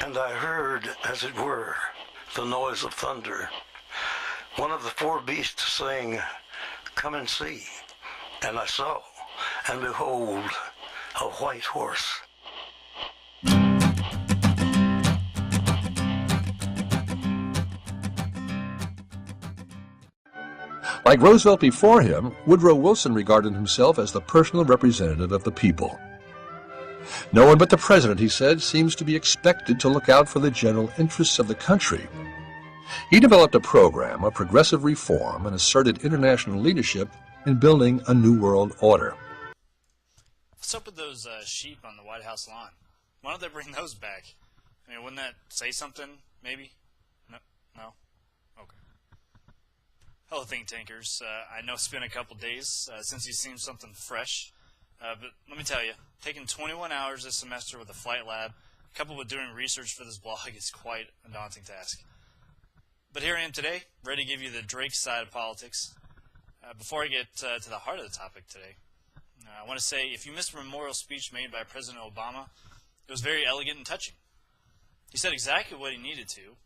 And I heard, as it were, the noise of thunder. One of the four beasts saying, "Come and see." And I saw, and behold, a white horse. Like Roosevelt before him, Woodrow Wilson regarded himself as the personal representative of the people. No one but the president, he said, seems to be expected to look out for the general interests of the country. He developed a program of progressive reform and asserted international leadership in building a new world order. What's up with those sheep on the White House lawn? Why don't they bring those back? I mean, wouldn't that say something, maybe? No? Okay. Hello, think tankers. I know it's been a couple days since you've seen something fresh, but let me tell you, taking 21 hours this semester with a flight lab, coupled with doing research for this blog, is quite a daunting task. But here I am today, ready to give you the Drake side of politics. Before I get to the heart of the topic today, I want to say, if you missed a memorial speech made by President Obama, it was very elegant and touching. He said exactly what he needed to,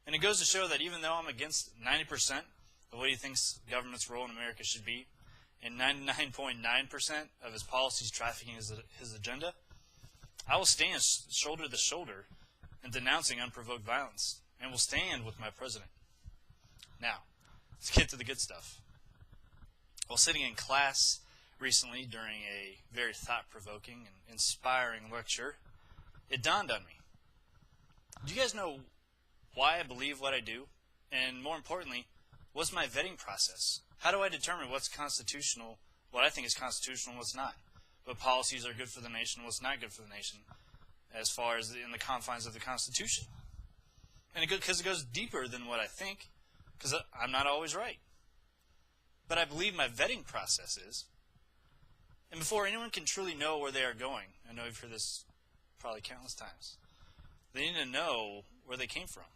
and it goes to show that even though I'm against 90% of what he thinks government's role in America should be, and 99.9% of his policies trafficking his agenda, I will stand shoulder to shoulder in denouncing unprovoked violence, and will stand with my president. Now, let's get to the good stuff. While sitting in class recently during a very thought-provoking and inspiring lecture, it dawned on me. Do you guys know why I believe what I do? And more importantly, what's my vetting process? How do I determine what's constitutional, what I think is constitutional and what's not? What policies are good for the nation, what's not good for the nation, as far as in the confines of the Constitution? And because it goes deeper than what I think, because I'm not always right. But I believe my vetting process is. And before anyone can truly know where they are going, I know you've heard this probably countless times, they need to know where they came from.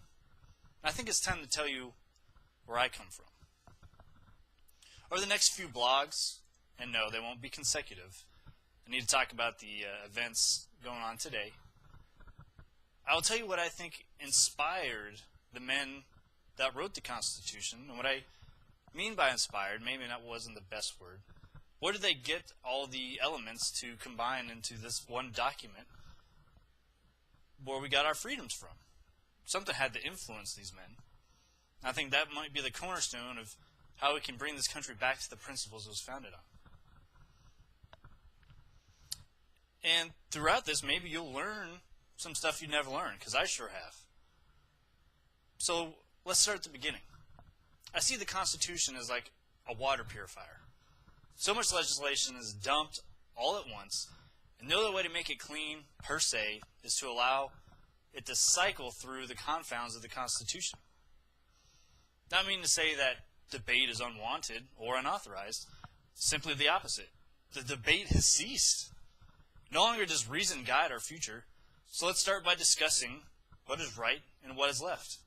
And I think it's time to tell you where I come from. Over the next few blogs, and no, they won't be consecutive, I need to talk about the events going on today. I will tell you what I think inspired the men that wrote the Constitution, and what I mean by inspired, maybe that wasn't the best word. Where did they get all the elements to combine into this one document where we got our freedoms from? Something had to influence these men. I think that might be the cornerstone of how we can bring this country back to the principles it was founded on. And throughout this, maybe you'll learn some stuff you never learned, because I sure have. So let's start at the beginning. I see the Constitution as like a water purifier. So much legislation is dumped all at once, and no other way to make it clean, per se, is to allow it to cycle through the confounds of the Constitution. Not mean to say that debate is unwanted or unauthorized, simply the opposite. The debate has ceased. No longer does reason guide our future, so let's start by discussing what is right and what is left.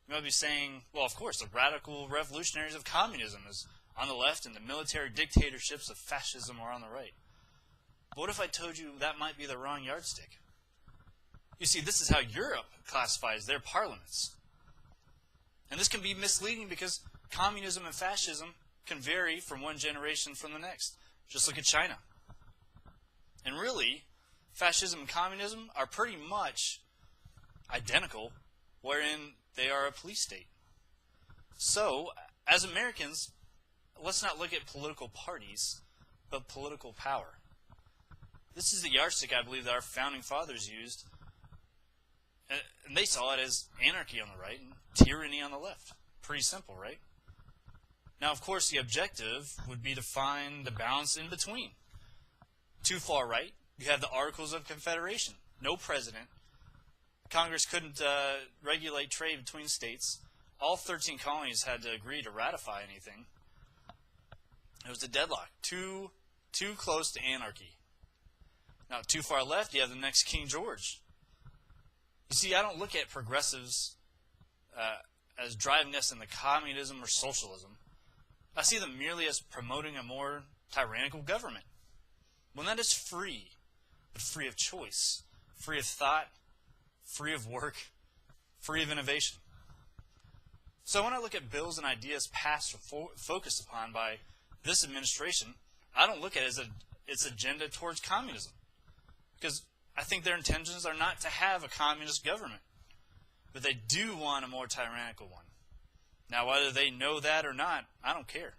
You might be saying, well, of course, the radical revolutionaries of communism is on the left and the military dictatorships of fascism are on the right. But what if I told you that might be the wrong yardstick? You see, this is how Europe classifies their parliaments. And this can be misleading because communism and fascism can vary from one generation from the next. Just look at China. And really, fascism and communism are pretty much identical, wherein they are a police state. So, as Americans, let's not look at political parties, but political power. This is the yardstick I believe that our founding fathers used, and they saw it as anarchy on the right and tyranny on the left. Pretty simple, right? Now, of course, the objective would be to find the balance in between. Too far right, you have the Articles of Confederation. No president. Congress couldn't regulate trade between states. All 13 colonies had to agree to ratify anything. It was a deadlock. Too close to anarchy. Now, too far left, you have the next King George. You see, I don't look at progressives as driving us into communism or socialism. I see them merely as promoting a more tyrannical government. One that is free, but free of choice, free of thought, free of work, free of innovation. So when I look at bills and ideas passed or focused upon by this administration, I don't look at it as its agenda towards communism, because I think their intentions are not to have a communist government, but they do want a more tyrannical one. Now, whether they know that or not, I don't care.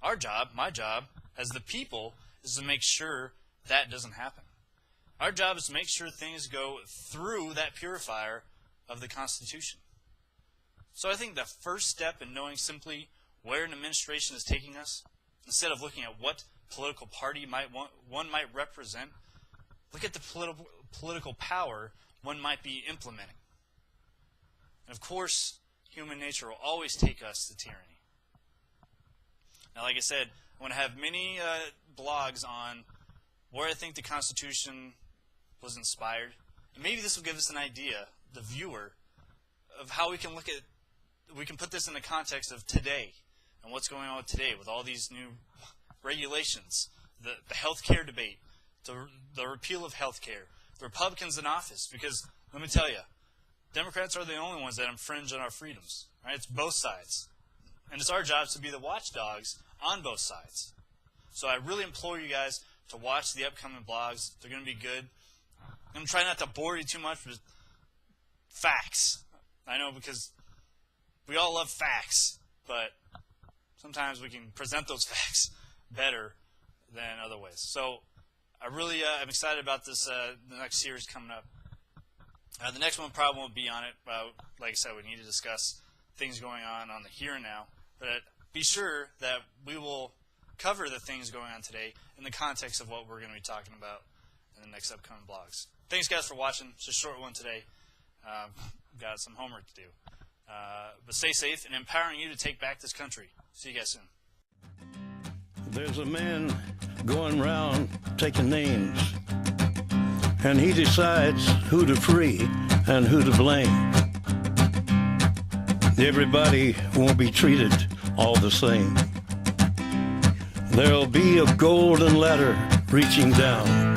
Our job, my job, as the people, is to make sure that doesn't happen. Our job is to make sure things go through that purifier of the Constitution. So I think the first step in knowing simply where an administration is taking us, instead of looking at what political party one might represent, look at the political power one might be implementing. And of course, human nature will always take us to tyranny. Now, like I said, I want to have many blogs on where I think the Constitution was inspired. And maybe this will give us an idea, the viewer, of how we can put this in the context of today and what's going on today with all these new regulations, the healthcare debate, the repeal of healthcare, the Republicans in office. Because let me tell you, Democrats are the only ones that infringe on our freedoms. Right? It's both sides. And it's our job to be the watchdogs on both sides. So I really implore you guys to watch the upcoming blogs. They're going to be good. I'm going to try not to bore you too much with facts. I know, because we all love facts, but sometimes we can present those facts better than other ways. So I really am excited about this, the next series coming up. The next one probably won't be on it. Like I said, we need to discuss things going on the here and now. But be sure that we will cover the things going on today in the context of what we're going to be talking about in the next upcoming blogs. Thanks, guys, for watching. It's a short one today. Got some homework to do. But stay safe and empowering you to take back this country. See you guys soon. There's a man going round taking names, and he decides who to free and who to blame. Everybody won't be treated all the same. There'll be a golden ladder reaching down